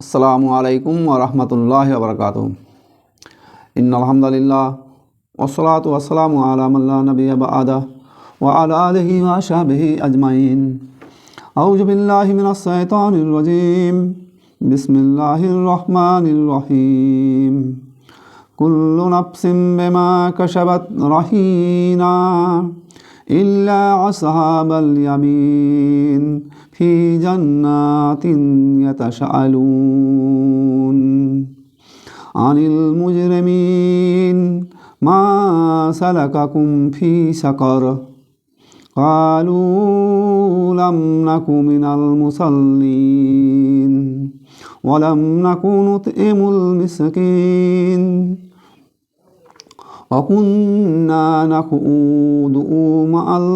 अस्सलामु अलैकुम व रहमतुल्लाहि व बरकातुहू। इन्नल हम्दुलिल्लाह वस्सलातु वस्सलामु अला मन ला नबिय्य बअदह व अला आलिहि व अस्हाबिहि अजमाइन। औज़ु बिल्लाहि मिनश शैतानिर रजीम। बिस्मिल्लाहिर रहमानिर रहीम। कुल्लु नफ्सिन बिमा कसबत रहीना इल्ला अस्हाबल यमीन फी जन्नातिन यतशाअलून अनिल मुजरिमीन मा सलककुम फी सकर क़ालू लम नकु मिनल मुसल्लीन वलम नकु नुत्इमुल मिस्कीन वकुन्ना नक़ऊदु मअल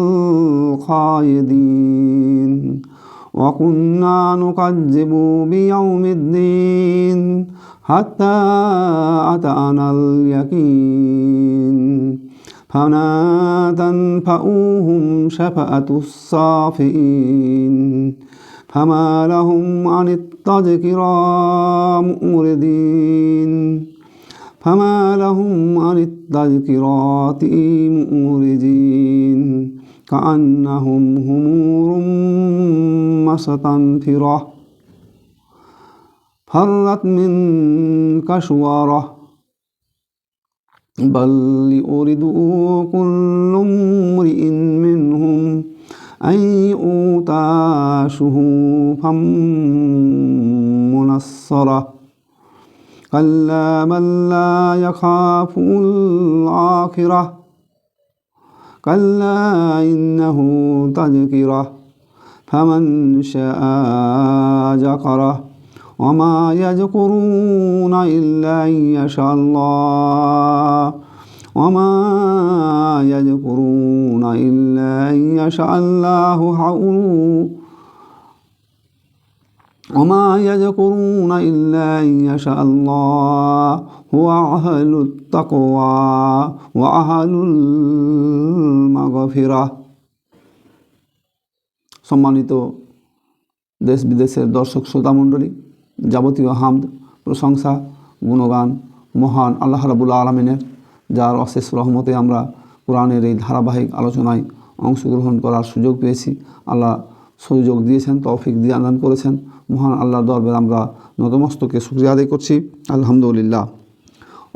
क़ाइदीन वकुन्ना नुकज़्ज़िबु बियौमिद्दीन हत्ता अतानल यकीन फमा तनफ़उहुम शफ़अतुस शाफ़िईन फमा लहुम अनित तज़किरा मुअरिदीन फमा लहुम अनित तज़किराति मुअरिदीन कअन्नहुम हुमूरुम मुस्तनफ़िरह फ़र्रत मिन कशवरह बल युरिदु कुल्लु इम्रिइन मिनहुम अन यु'ता शुहूफ़म मुनस्सरह कल्ला बल ला यख़ाफ़ूल आख़िरह कल्ला इन्नहु तज़किरह फमन शाअ ज़करह वमा यज़कुरून इल्ला अन यशाअल्लाह वमा यज़कुरून इल्ला अन यशाअल्लाहु वमा यज़कुरून इल्ला अन यशाअल्लाहु अहलुत तक़वा व अहलुल मग़फ़िरह। सम्मानित देश विदेशेर दर्शक श्रोता मंडली, যাবতীয় হামদ প্রশংসা গুণগান মহান আল্লাহ রাব্বুল আলামিনের, যার অশেষ রহমতে আমরা কোরআনের এই ধারাবাহিক আলোচনায় অংশগ্রহণ করার সুযোগ পেয়েছি। আল্লাহ সুযোগ দিয়েছেন, তৌফিক দান করেছেন। মহান আল্লাহর দরবারে আমরা নতমস্তকে শুকরিয়া আদায় করছি, আলহামদুলিল্লাহ।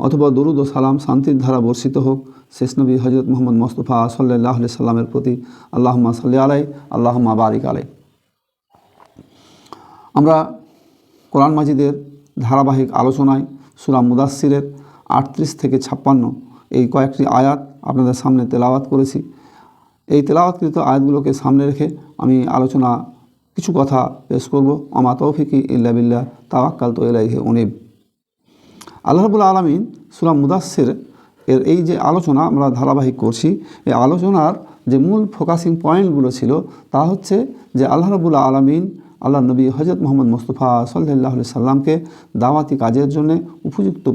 অথবা দরুদ ও সালাম, শান্তির ধারা বর্ষিত হোক শেষ নবী হযরত মুহাম্মদ মুস্তাফা সাল্লাল্লাহু আলাইহি সাল্লামের প্রতি। আল্লাহুম্মা সাল্লি আলাইহি আল্লাহুম্মা বারিক আলাইহি। আমরা কোরআন মাজিদের ধারাবাহিক আলোচনায় সূরা মুদাসসিরের 38 থেকে 56 এই কয়েকটি আয়াত আপনাদের সামনে তেলাওয়াত করেছি। এই তেলাওয়াতকৃত আয়াতগুলোকে সামনে রেখে আমি আলোচনা কিছু কথা পেশ করব। আমা তৌফিকি ইল্লা বিল্লাহ তাওয়াক্কালতু ইলাইহি উনীব। আল্লাহ রাব্বুল আলামিন সূরা মুদাসসির এর এই যে আলোচনা আমরা ধারাবাহিক করছি, এই আলোচনার যে মূল ফোকাসিং পয়েন্টগুলো ছিল তা হচ্ছে যে আল্লাহ রাব্বুল আলামিন আল্লাহ নবী হযরত মুহাম্মদ মুস্তাফা সাল্লাল্লাহু আলাইহি সাল্লামকে দাওয়াতি কাজের জন্য উপযুক্ত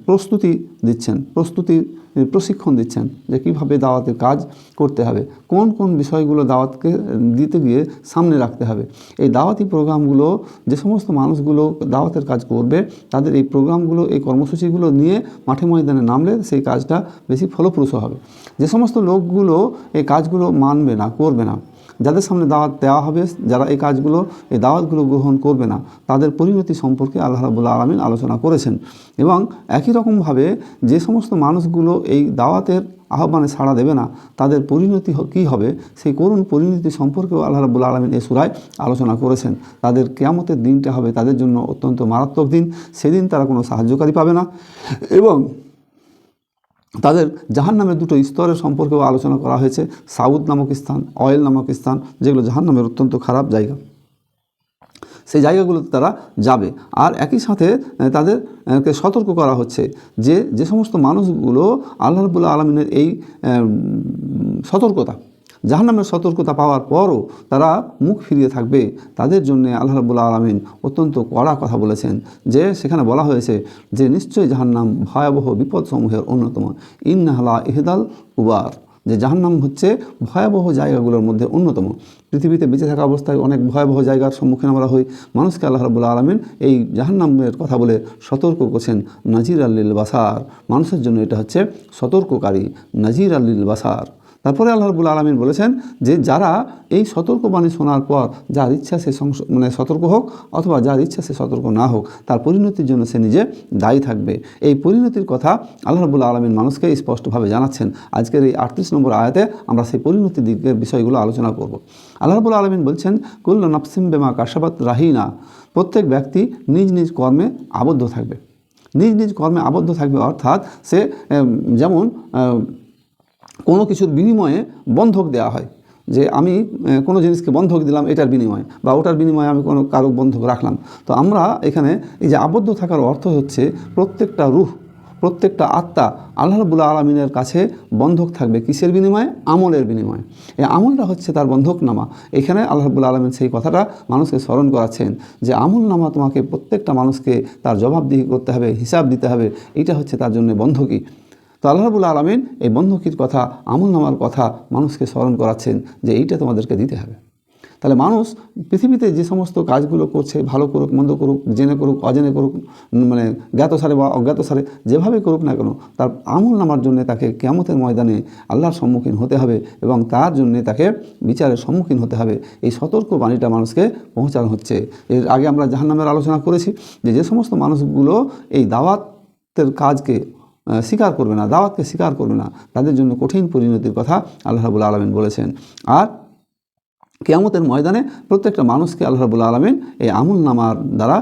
প্রস্তুতি দিচ্ছেন, প্রশিক্ষণ দিচ্ছেন যে কীভাবে দাওয়াতের কাজ করতে হবে, কোন কোন বিষয়গুলো দাওয়াতকে দিতে গিয়ে সামনে রাখতে হবে। এই দাওয়াতি প্রোগ্রামগুলো যে সমস্ত মানুষগুলো দাওয়াতের কাজ করবে তাদের এই প্রোগ্রামগুলো, এই কর্মসূচিগুলো নিয়ে মাঠে ময়দানে নামলে সেই কাজটা বেশি ফলপ্রসূ হবে। যে সমস্ত লোকগুলো এই কাজগুলো মানবে না, করবে না, যাদের সামনে দাওয়াত দেওয়া হবে, যারা এই কাজগুলো, এই দাওয়াতগুলো গ্রহণ করবে না, তাদের পরিণতি সম্পর্কে আল্লাহ রাব্বুল আলামিন আলোচনা করেছেন। এবং একই রকমভাবে যে সমস্ত মানুষগুলো এই দাওয়াতের আহ্বানে সাড়া দেবে না তাদের পরিণতি কী হবে, সেই করুণ পরিণতি সম্পর্কেও আল্লাহ রাব্বুল আলামিন এই সূরায় আলোচনা করেছেন। তাদের কিয়ামতের দিনটা হবে তাদের জন্য অত্যন্ত মারাত্মক দিন। সেদিন তারা কোনো সাহায্যকারী পাবে না এবং তাদের জাহান্নামের দুটো স্তরের সম্পর্কেও আলোচনা করা হয়েছে। সাউদ নামক স্থান, অয়েল নামক স্থান, যেগুলো জাহান্নামের অত্যন্ত খারাপ জায়গা, সেই জায়গাগুলোতে তারা যাবে। আর একই সাথে তাদেরকে সতর্ক করা হচ্ছে যে যে সমস্ত মানুষগুলো আল্লাহ রাব্বুল আলামিনের এই সতর্কতা, জাহান্নামের সতর্কতা পাওয়ার পরও তারা মুখ ফিরিয়ে থাকবে, তাদের জন্য আল্লাহ রাব্বুল আলামিন অত্যন্ত কড়া কথা বলেছেন। যে সেখানে বলা হয়েছে যে নিশ্চয়ই জাহান্নাম ভয়াবহ বিপদসমূহের অন্যতম। ইন্নাহা লা ইহদাল কুবার, যে জাহান্নাম হচ্ছে ভয়াবহ জায়গাগুলোর মধ্যে অন্যতম। পৃথিবীতে বেঁচে থাকা অবস্থায় অনেক ভয়াবহ জায়গার সম্মুখীন আমরা হই। মানুষকে আল্লাহ রাব্বুল আলামিন এই জাহান্নামের কথা বলে সতর্ক করছেন, নাজির আল্লিল বাসার, মানুষের জন্য এটা হচ্ছে সতর্ককারী, নাজির আল্লিল বাসার। তারপরে আল্লাহ রাব্বুল আলামিন বলেছেন যে যারা এই সতর্কবাণী শোনার পর যার ইচ্ছা সে সতর্ক হোক, অথবা যার ইচ্ছা সে সতর্ক না হোক, তার পরিণতির জন্য সে নিজে দায়ী থাকবে। এই পরিণতির কথা আল্লাহ রাব্বুল আলামিন মানুষকে স্পষ্টভাবে জানাচ্ছেন। আজকের এই 38 নম্বর আয়াতে আমরা সেই পরিণতির দিকের বিষয়গুলো আলোচনা করব। আল্লাহ রাব্বুল আলামিন বলছেন, কুল্লু নাফসিম বিমা কাসাবাত রাহিনা, প্রত্যেক ব্যক্তি নিজ নিজ কর্মে আবদ্ধ থাকবে। নিজ নিজ কর্মে আবদ্ধ থাকবে অর্থাৎ সে যেমন কোনো কিছুর বিনিময়ে বন্ধক দেওয়া হয়, যে আমি কোনো জিনিসকে বন্ধক দিলাম এটার বিনিময়ে, বা ওটার বিনিময়ে আমি কোনো কারো বন্ধক রাখলাম। তো আমরা এখানে এই যে আবদ্ধ থাকার অর্থ হচ্ছে প্রত্যেকটা রূহ, প্রত্যেকটা আত্মা আল্লাহ রাব্বুল আলামিনের কাছে বন্ধক থাকবে। কিসের বিনিময়ে? আমলের বিনিময়ে। এই আমলটা হচ্ছে তার বন্ধকনামা। এখানে আল্লাহ রাব্বুল আলামিন সেই কথাটা মানুষকে স্মরণ করাচ্ছেন যে আমলনামা তোমাকে প্রত্যেকটা মানুষকে তার জবাবদিহি করতে হবে, হিসাব দিতে হবে, এটা হচ্ছে তার জন্য বন্ধকি। তো আল্লাহ রাব্বুল আলামিন এই বন্ধকির কথা, আমলনামার কথা মানুষকে স্মরণ করাচ্ছেন যে এইটা তোমাদেরকে দিতে হবে। তাহলে মানুষ পৃথিবীতে যে সমস্ত কাজগুলো করছে, ভালো করুক মন্দ করুক, জেনে করুক অজেনে করুক, মানে জ্ঞাতসারে বা অজ্ঞাতসারে, যেভাবে করুক না কেন, তার আমলনামার জন্য তাকে কিয়ামতের ময়দানে আল্লাহর সম্মুখীন হতে হবে এবং তার জন্য তাকে বিচারের সম্মুখীন হতে হবে। এই সতর্ক বাণীটা মানুষকে পৌঁছানো হচ্ছে। এর আগে আমরা জাহান্নামের আলোচনা করেছি যে সমস্ত মানুষগুলো এই দাওয়াতের কাজকে স্বীকার করবে না, দাওয়াতকে স্বীকার করবে না, তাদের জন্য কঠিন পরিণতির কথা আল্লাহ রাব্বুল আলামিন বলেছেন। আর কিয়ামতের ময়দানে প্রত্যেকটা মানুষকে আল্লাহ রাব্বুল আলামিন এই আমলনামার দ্বারা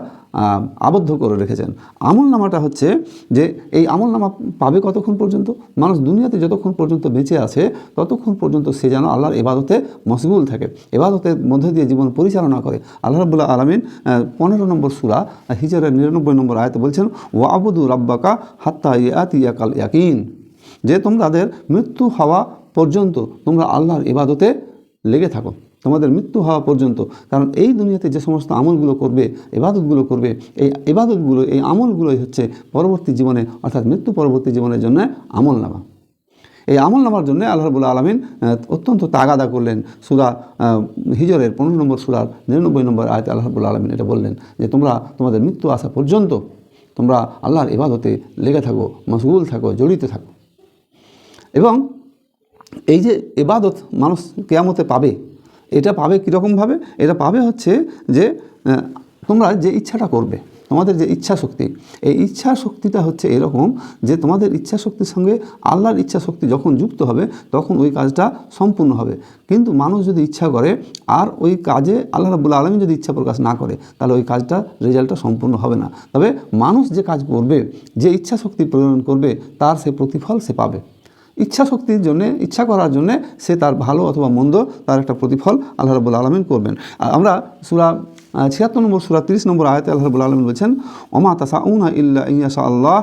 আবদ্ধ করে রেখেছেন। আমলনামাটা হচ্ছে যে এই আমলনামা পাবে কতক্ষণ পর্যন্ত? মানুষ দুনিয়াতে যতক্ষণ পর্যন্ত বেঁচে আছে ততক্ষণ পর্যন্ত সে যেন আল্লাহর ইবাদতে মশগুল থাকে, ইবাদতের মধ্যে দিয়ে জীবন পরিচালনা করে। আল্লাহ রাব্বুল আলামিন 15 নম্বর সূরা হিজরের 99 নম্বর আয়াতে বলছেন, ওয়া আবুদু রাব্বাকা হাত্তা ইয়াতিয়াকাল ইয়াকিন, যে তোমাদের মৃত্যু হওয়া পর্যন্ত তোমরা আল্লাহর ইবাদতে লেগে থাকো, তোমাদের মৃত্যু হওয়া পর্যন্ত। কারণ এই দুনিয়াতে যে সমস্ত আমলগুলো করবে, ইবাদতগুলো করবে, এই ইবাদতগুলো, এই আমলগুলোই হচ্ছে পরবর্তী জীবনে অর্থাৎ মৃত্যু পরবর্তী জীবনের জন্য আমলনামা। এই আমলনামার জন্য আল্লাহ রাব্বুল আলামিন অত্যন্ত তাগাদা করলেন। সূরা হিজরের 15 নম্বর সূরার 99 নম্বর আয়াতে আল্লাহ রাব্বুল আলামিন এটা বললেন যে তোমরা তোমাদের মৃত্যু আসা পর্যন্ত তোমরা আল্লাহর ইবাদতে লেগে থাকো, মশগুল থাকো, জড়িত থাকো। এবং এই যে ইবাদত মানুষ কিয়ামতে পাবে, এটা পাবে কীরকমভাবে? এটা পাবে হচ্ছে যে তোমরা যে ইচ্ছাটা করবে, তোমাদের যে ইচ্ছা শক্তি, এই ইচ্ছা শক্তিটা হচ্ছে এরকম যে তোমাদের ইচ্ছা শক্তির সঙ্গে আল্লাহর ইচ্ছা শক্তি যখন যুক্ত হবে তখন ওই কাজটা সম্পূর্ণ হবে। কিন্তু মানুষ যদি ইচ্ছা করে আর ওই কাজে আল্লাহ রাব্বুল আলামিন যদি ইচ্ছা প্রকাশ না করে, তাহলে ওই কাজটা রেজাল্টটা সম্পূর্ণ হবে না। তবে মানুষ যে কাজ করবে, যে ইচ্ছা শক্তি প্রেরণ করবে, তার সে প্রতিফল সে পাবে। ইচ্ছা শক্তির জন্যে, ইচ্ছা করার জন্যে সে তার ভালো অথবা মন্দ তার একটা প্রতিফল আল্লাহ রাব্বুল আলামিন করবেন। আমরা সূরা 76 নম্বর সূরা 30 নম্বর আয়াতে আল্লাহ রাব্বুল আলামিন বলছেন, ওমা তাশাউনা ইল্লা ইনশা আল্লাহ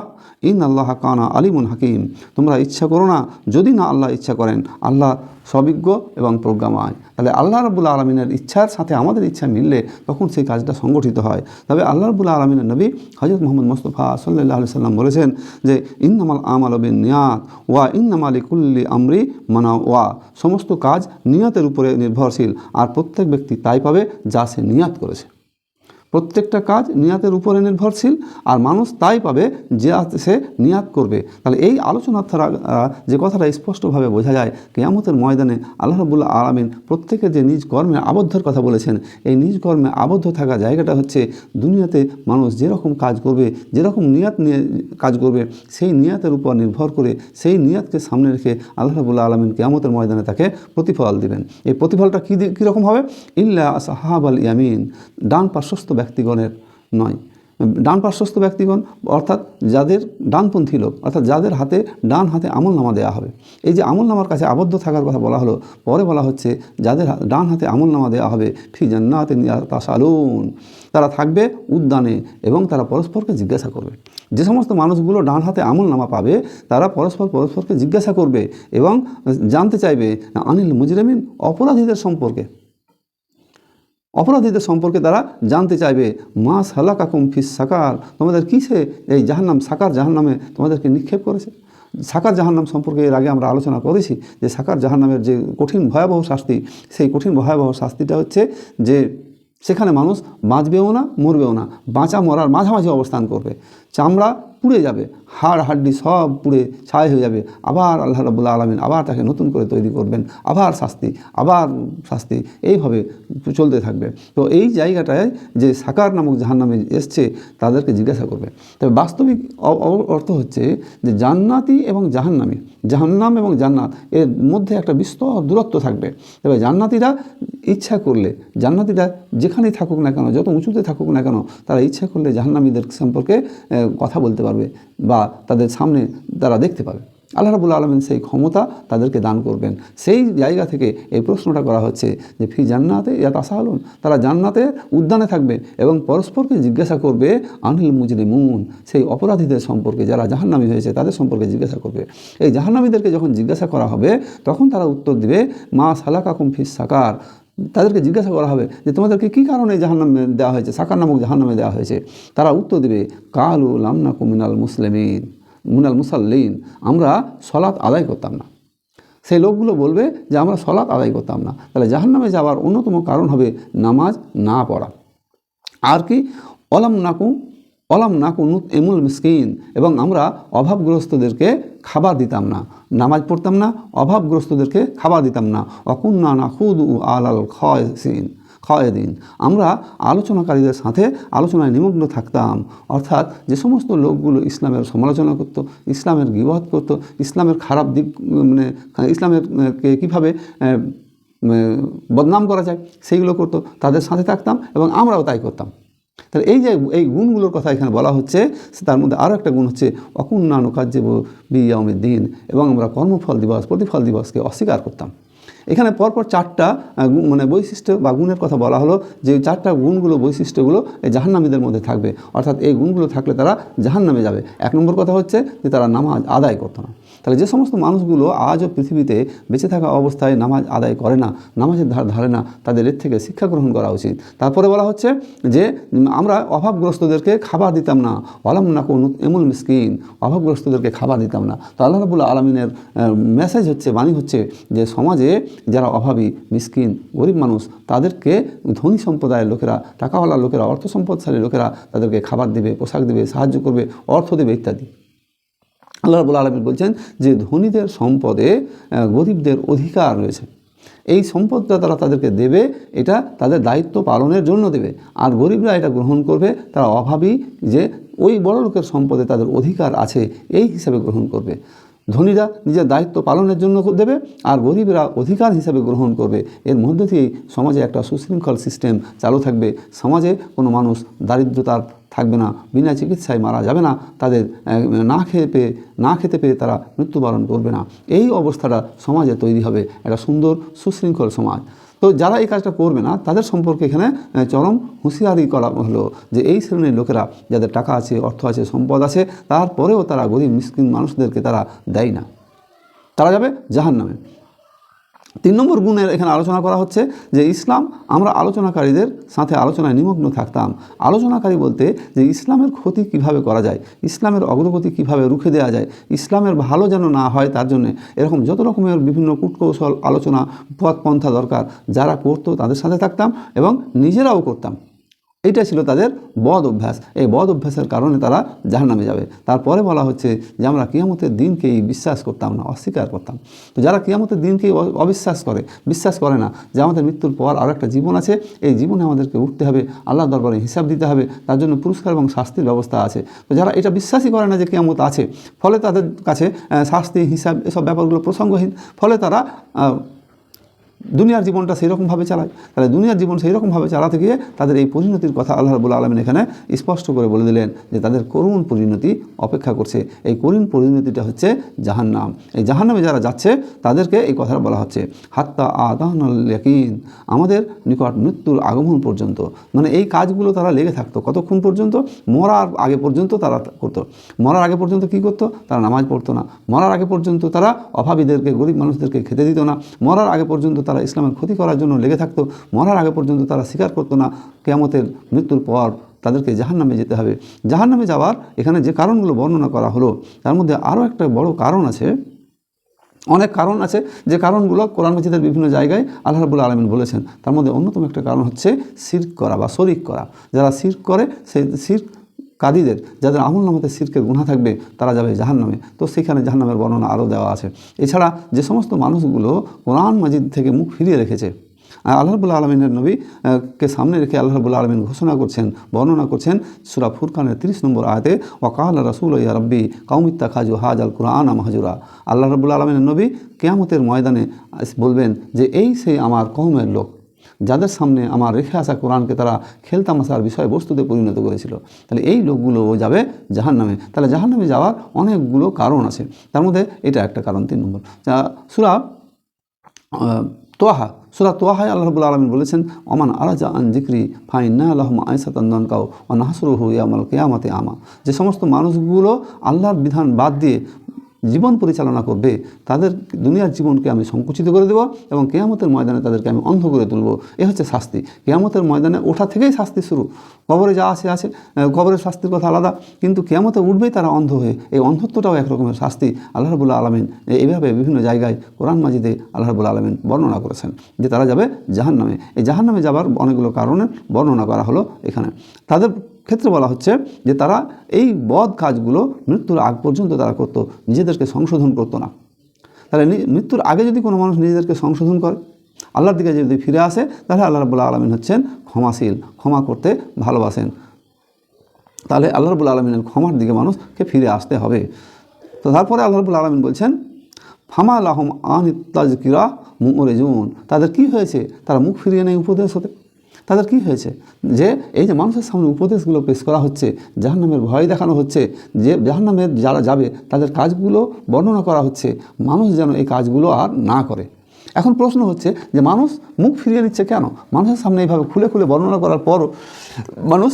ইন্নাল্লাহা কানা আলিমুন হাকিম, তোমরা ইচ্ছা করো না যদি না আল্লাহ ইচ্ছা করেন, আল্লাহ সবিজ্ঞ এবং প্রজ্ঞাময়। তাহলে আল্লাহ রাব্বুল আলামিনের ইচ্ছার সাথে আমাদের ইচ্ছা মিললে তখন সেই কাজটা সংগঠিত হয়। তবে আল্লাহ রাব্বুল আলামিনের নবী হযরত মুহাম্মদ মুস্তাফা সাল্লাল্লাহু আলাইহি সাল্লাম বলেছেন যে ইন্নামাল আমালু বিন্নিয়াত ওয়া ইন্নামা লিকুল্লি আমরি মানা ওয়া, সমস্ত কাজ নিয়তের উপরে নির্ভরশীল, আর প্রত্যেক ব্যক্তি তাই পাবে যা সে নিয়াত করেছে। প্রত্যেকটা কাজ নিয়াতের উপরে নির্ভরশীল, আর মানুষ তাই পাবে যে সে নিয়াত করবে। তাহলে এই আলোচনার দ্বারা যে কথাটা স্পষ্টভাবে বোঝা যায়, কিয়ামতের ময়দানে আল্লাহ রাব্বুল আলামিন প্রত্যেকের যে নিজ কর্মে আবদ্ধর কথা বলেছেন, এই নিজ কর্মে আবদ্ধ থাকা জায়গাটা হচ্ছে দুনিয়াতে মানুষ যেরকম কাজ করবে, যেরকম নিয়াত নিয়ে কাজ করবে, সেই নিয়াতের উপর নির্ভর করে সেই নিয়াতকে সামনে রেখে আল্লাহ রাব্বুল আলামিন কিয়ামতের ময়দানে তাকে প্রতিফল দিবেন। এই প্রতিফলটা কীরকম হবে? ইল্লা আসহাবাল ইয়ামিন, ডান পার্শ্বস্থ ব্যক্তিগণের নয়। ডান পার্শ্বস্থ ব্যক্তিগণ অর্থাৎ যাদের ডানপন্থী লোক, অর্থাৎ যাদের হাতে ডান হাতে আমলনামা দেওয়া হবে। এই যে আমলনামার কাছে আবদ্ধ থাকার কথা বলা হলো, পরে বলা হচ্ছে যাদের ডান হাতে আমলনামা দেওয়া হবে, ফি জান্নাতিন ইয়াতাসালুন, তারা থাকবে উদ্যানে এবং তারা পরস্পরকে জিজ্ঞাসা করবে। যে সমস্ত মানুষগুলো ডান হাতে আমলনামা পাবে তারা পরস্পরকে জিজ্ঞাসা করবে এবং জানতে চাইবে আনিল মুজরিমিন, অপরাধীদের সম্পর্কে। অপরাধীদের সম্পর্কে তারা জানতে চাইবে, মা সালাকাকুম ফিস সাকার, তোমাদের কিসে এই জাহান্নাম, সাকার জাহান্নামে তোমাদেরকে নিক্ষেপ করেছে। সাকার জাহান্নাম সম্পর্কে এর আগে আমরা আলোচনা করেছি যে সাকার জাহান্নামের যে কঠিন ভয়াবহ শাস্তি, সেই কঠিন ভয়াবহ শাস্তিটা হচ্ছে যে সেখানে মানুষ বাঁচবেও না মরবেও না, বাঁচা মরার মাঝামাঝি অবস্থান করবে, চামড়া পুড়ে যাবে, হাড় হাড্ডি সব পুড়ে ছাই হয়ে যাবে, আবার আল্লাহ রাব্বুল আলামিন আবার তাকে নতুন করে তৈরি করবেন, আবার শাস্তি, এইভাবে চলতে থাকবে। তো এই জায়গাটায় যে সাকার নামক জাহান্নামে এসছে তাদেরকে জিজ্ঞাসা করবে। তবে বাস্তবিক অর্থ হচ্ছে যে জান্নাতি এবং জাহান্নাম এবং জান্নাত এর মধ্যে একটা বিস্তর দূরত্ব থাকবে। তবে জান্নাতিরা ইচ্ছা করলে, জান্নাতিরা যেখানেই থাকুক না কেন, যত উঁচুতে থাকুক না কেন, তারা ইচ্ছা করলে জাহান্নামীদের সম্পর্কে কথা বলতে পারবে বা তাদের সামনে তারা দেখতে পাবে। আল্লাহ রাব্বুল আলামিন সেই ক্ষমতা তাদেরকে দান করবেন। সেই জায়গা থেকে এই প্রশ্নটা করা হচ্ছে যে ফি জান্নাতে ইয়াতাসাআলুন, তারা জান্নাতে উদ্যানে থাকবে এবং পরস্পরকে জিজ্ঞাসা করবে আনিল মুজরিমুন, সেই অপরাধীদের সম্পর্কে, যারা জাহান্নামী হয়েছে তাদের সম্পর্কে জিজ্ঞাসা করবে। এই জাহান্নামীদেরকে যখন জিজ্ঞাসা করা হবে তখন তারা উত্তর দিবে মা সালাকাকুম ফিস সাকার, তাদেরকে জিজ্ঞাসা করা হবে যে তোমাদেরকে কী কারণে জাহান্নামে দেওয়া হয়েছে, সাকার নামক জাহান্নামে দেওয়া হয়েছে। তারা উত্তর দেবে কালু লাম নাকু মিনাল মুসাল্লিন, আমরা সলাত আদায় করতাম না। সেই লোকগুলো বলবে যে আমরা সলাত আদায় করতাম না। তাহলে জাহান্নামে যাওয়ার অন্যতম কারণ হবে নামাজ না পড়া। আর কি অলাম নাকু নুত এমুল মিসকিন, এবং আমরা অভাবগ্রস্তদেরকে খাবার দিতাম না, নামাজ পড়তাম না, অভাবগ্রস্তদেরকে খাবার দিতাম না। অকুন্না নাখুদু আলাল খায়েদিন, আমরা আলোচনাকারীদের সাথে আলোচনায় নিমগ্ন থাকতাম। অর্থাৎ যে সমস্ত লোকগুলো ইসলামের সমালোচনা করত, ইসলামের গীবত করত, ইসলামের খারাপ দিক মানে ইসলামের কীভাবে বদনাম করা যায় সেইগুলো করতো, তাদের সাথে থাকতাম এবং আমরাও তাই করতাম। তাহলে এই যে এই গুণগুলোর কথা এখানে বলা হচ্ছে, তার মধ্যে আরও একটা গুণ হচ্ছে অকুন্না নুকাজ্জিবু বিয়াউমিদ্দিন, এবং আমরা কর্মফল দিবস, প্রতিফল দিবসকে অস্বীকার করতাম। এখানে পরপর চারটা মানে বৈশিষ্ট্য বা গুণের কথা বলা হলো, যে চারটা গুণগুলো, বৈশিষ্ট্যগুলো এই জাহান্নামীদের মধ্যে থাকবে। অর্থাৎ এই গুণগুলো থাকলে তারা জাহান্নামে যাবে। এক নম্বর কথা হচ্ছে যে তারা নামাজ আদায় করতো না। তাহলে যে সমস্ত মানুষগুলো আজও পৃথিবীতে বেঁচে থাকা অবস্থায় নামাজ আদায় করে না, নামাজের ধারে না, তাদের এর থেকে শিক্ষা গ্রহণ করা উচিত। তারপরে বলা হচ্ছে যে আমরা অভাবগ্রস্তদেরকে খাবার দিতাম না, ওয়ালাম নাকু এমুল মিসকিন, অভাবগ্রস্তদেরকে খাবার দিতাম না। তো আল্লাহ রাব্বুল আলামিনের মেসেজ হচ্ছে, বাণী হচ্ছে যে সমাজে যারা অভাবী, মিসকিন, গরিব মানুষ, তাদেরকে ধনী সম্প্রদায়ের লোকেরা, টাকাওয়ালা লোকেরা, অর্থ সম্পদশালী লোকেরা তাদেরকে খাবার দেবে, পোশাক দেবে, সাহায্য করবে, অর্থ দেবে ইত্যাদি। আল্লাহ রাব্বুল আলামিন বলছেন যে ধনীদের সম্পদে গরিবদের অধিকার রয়েছে। এই সম্পদটা তারা তাদেরকে দেবে, এটা তাদের দায়িত্ব পালনের জন্য দেবে। আর গরিবরা এটা গ্রহণ করবে, তারা অভাবী যে ওই বড় লোকের সম্পদে তাদের অধিকার আছে এই হিসাবে গ্রহণ করবে। ধনীরা নিজের দায়িত্ব পালনের জন্য দেবে আর গরিবরা অধিকার হিসাবে গ্রহণ করবে। এর মধ্যে দিয়েই সমাজে একটা সুশৃঙ্খল সিস্টেম চালু থাকবে। সমাজে কোনো মানুষ দারিদ্রতার থাকবে না, বিনা চিকিৎসায় মারা যাবে না, তাদের না খেতে পেয়ে তারা মৃত্যুবরণ করবে না। এই অবস্থাটা সমাজে তৈরি হবে, একটা সুন্দর সুশৃঙ্খল সমাজ। তো যারা এই কাজটা করবে না তাদের সম্পর্কে এখানে চরম হুঁশিয়ারি করা হলো যে এই শ্রেণীর লোকেরা যাদের টাকা আছে, অর্থ আছে, সম্পদ আছে, তারপরেও তারা গরিব মিসকিন মানুষদেরকে তারা দেয় না, তারা যাবে জাহান্নামে। 3 নম্বর গুণের এখানে আলোচনা করা হচ্ছে যে ইসলাম, আমরা আলোচনাকারীদের সাথে আলোচনায় নিমগ্ন থাকতাম। আলোচনাকারী বলতে যে ইসলামের ক্ষতি কিভাবে করা যায়, ইসলামের অগ্রগতি কিভাবে রুখে দেওয়া যায়, ইসলামের ভালো যেন না হয় তার জন্যে এরকম যত রকমের বিভিন্ন কূটকৌশল, আলোচনা, পথপন্থা দরকার, যারা করতো তাদের সাথে থাকতাম এবং নিজেরাও করতাম। এইটা ছিল তাদের বদ অভ্যাস। এই বদ অভ্যাসের কারণে তারা জাহান্নামে যাবে। তারপরে বলা হচ্ছে যে আমরা কিয়ামতের দিনকেই বিশ্বাস করতাম না, অস্বীকার করতাম। তো যারা কিয়ামতের দিনকেই বিশ্বাস করে না যে আমাদের মৃত্যুর পর আরও একটা জীবন আছে, এই জীবনে আমাদেরকে উঠতে হবে, আল্লাহর দরবারে হিসাব দিতে হবে, তার জন্য পুরস্কার এবং শাস্তির ব্যবস্থা আছে। তো যারা এটা বিশ্বাসই করে না যে কিয়ামত আছে, ফলে তাদের কাছে শাস্তি, হিসাব এসব ব্যাপারগুলো প্রসঙ্গহীন। ফলে তারা দুনিয়ার জীবনটা সেই রকমভাবে চালায়। তাহলে দুনিয়ার জীবন সেই রকমভাবে চালাতে গিয়ে তাদের এই পরিণতির কথা আল্লাহ রাব্বুল আলামিন এখানে স্পষ্ট করে বলে দিলেন যে তাদের করুণ পরিণতি অপেক্ষা করছে। এই করুণ পরিণতিটা হচ্ছে জাহান্নাম। এই জাহান্নামে যারা যাচ্ছে তাদেরকে এই কথাটা বলা হচ্ছে হাত্তা আদানুল ইয়াকিন, আমাদের নিকট মৃত্যুর আগমন পর্যন্ত। মানে এই কাজগুলো তারা লেগে থাকতো কতক্ষণ পর্যন্ত? মরার আগে পর্যন্ত তারা করতো। মরার আগে পর্যন্ত কি করতো? তারা নামাজ পড়তো না। মরার আগে পর্যন্ত তারা অভাবীদেরকে, গরিব মানুষদেরকে খেতে দিত না। মরার আগে পর্যন্ত তারা ইসলামের ক্ষতি করার জন্য লেগে থাকতো। মরার আগে পর্যন্ত তারা স্বীকার করতো না কিয়ামতের মৃত্যুর পর তাদেরকে জাহান্নামে যেতে হবে। জাহান্নামে যাওয়ার এখানে যে কারণগুলো বর্ণনা করা হলো তার মধ্যে আরও একটা বড় কারণ আছে, অনেক কারণ আছে যে কারণগুলো কোরআন মাজিদের বিভিন্ন জায়গায় আল্লাহ রাব্বুল আলামিন বলেছেন। তার মধ্যে অন্যতম একটা কারণ হচ্ছে শিরক করা বা শরিক করা। যারা শিরক করে সেই শিরক কারীদের যাদের আমল নামাতে শিরকের গুনাহ থাকবে তারা যাবে জাহান্নামে। তো সেখানে জাহান্নামের বর্ণনা আরও দেওয়া আছে। এছাড়া যে সমস্ত মানুষগুলো কোরআন মাজিদ থেকে মুখ ফিরিয়ে রেখেছে, আল্লাহ রাব্বুল আলামিনের নবী কে সামনে রেখে আল্লাহ রাব্বুল আলামিন ঘোষণা করছেন, বর্ণনা করছেন সূরা ফুরকানের 30 নম্বর আয়াতে, ওয়াকাল রাসূল ইয়া রাব্বি কাউমিত্তাখাযু হাযাল কুরআনা মাহজুরা। আল্লাহ রাব্বুল আলামিনের নবী কিয়ামতের ময়দানে বলবেন যে এই সেই আমার কওমের লোক যাদের সামনে আমার রেখে আসা কোরআনকে তারা খেলতামাশার বিষয়বস্তুতে পরিণত করেছিল। তাহলে এই লোকগুলো যাবে জাহান্নামে। তাহলে জাহান্নামে যাওয়ার অনেকগুলো কারণ আছে, তার মধ্যে এটা একটা কারণ। 3 নম্বর সূরা সূরা তোয়াহায় আল্লাহ রাব্বুল আলামিন বলেছেন, ওমান আরাজা আন যিকরি ফাইন্না লাহুম আইসাতান দানকাও ওয়া নাহসুরুহু ইয়াওমাল কিয়ামাতি আমা। যে সমস্ত মানুষগুলো আল্লাহর বিধান বাদ দিয়ে জীবন পরিচালনা করবে তাদের দুনিয়ার জীবনকে আমি সংকুচিত করে দেব এবং কিয়ামতের ময়দানে তাদেরকে আমি অন্ধ করে তুলব। এ হচ্ছে শাস্তি। কিয়ামতের ময়দানে ওঠা থেকেই শাস্তি শুরু। কবরে যা আছে কবরের শাস্তির কথা আলাদা, কিন্তু কিয়ামতে উঠবেই তারা অন্ধ হয়ে। এই অন্ধত্বটাও এক রকমের শাস্তি। আল্লাহ রাব্বুল আলামিন এইভাবে বিভিন্ন জায়গায় কোরআন মাজিদে আল্লাহ রাব্বুল আলামিন বর্ণনা করেছেন যে তারা যাবে জাহান্নামে। এই জাহান্নামে যাবার অনেকগুলো কারণের বর্ণনা করা হলো এখানে। তাদের ক্ষেত্রে বলা হচ্ছে যে তারা এই বদ কাজগুলো মৃত্যুর আগ পর্যন্ত তারা করতো, নিজেদেরকে সংশোধন করতো না। তাহলে মৃত্যুর আগে যদি কোনো মানুষ নিজেদেরকে সংশোধন করে, আল্লাহর দিকে যদি ফিরে আসে, তাহলে আল্লাহ রাব্বুল আলামিন হচ্ছেন ক্ষমাশীল, ক্ষমা করতে ভালোবাসেন। তাহলে আল্লাহ রাব্বুল আলামিনের ক্ষমার দিকে মানুষকে ফিরে আসতে হবে। তো তারপরে আল্লাহ রাব্বুল আলামিন বলছেন, ফামা লাহুম আনিত তাযকিরা মুরিজুন। তাদের কি হয়েছে? তারা মুখ ফিরিয়ে নেয় উপদেশ হতে। তাদের কি হয়েছে? যে এই যে মানুষের সামনে উপদেশগুলো পেশ করা হচ্ছে, জাহান্নামের ভয় দেখানো হচ্ছে, যে জাহান্নামের যারা যাবে তাদের কাজগুলো বর্ণনা করা হচ্ছে, মানুষ যেন এই কাজগুলো আর না করে। এখন প্রশ্ন হচ্ছে যে মানুষ মুখ ফিরিয়ে নিচ্ছে কেন? মানুষের সামনে এইভাবে খুলে খুলে বর্ণনা করার পরও মানুষ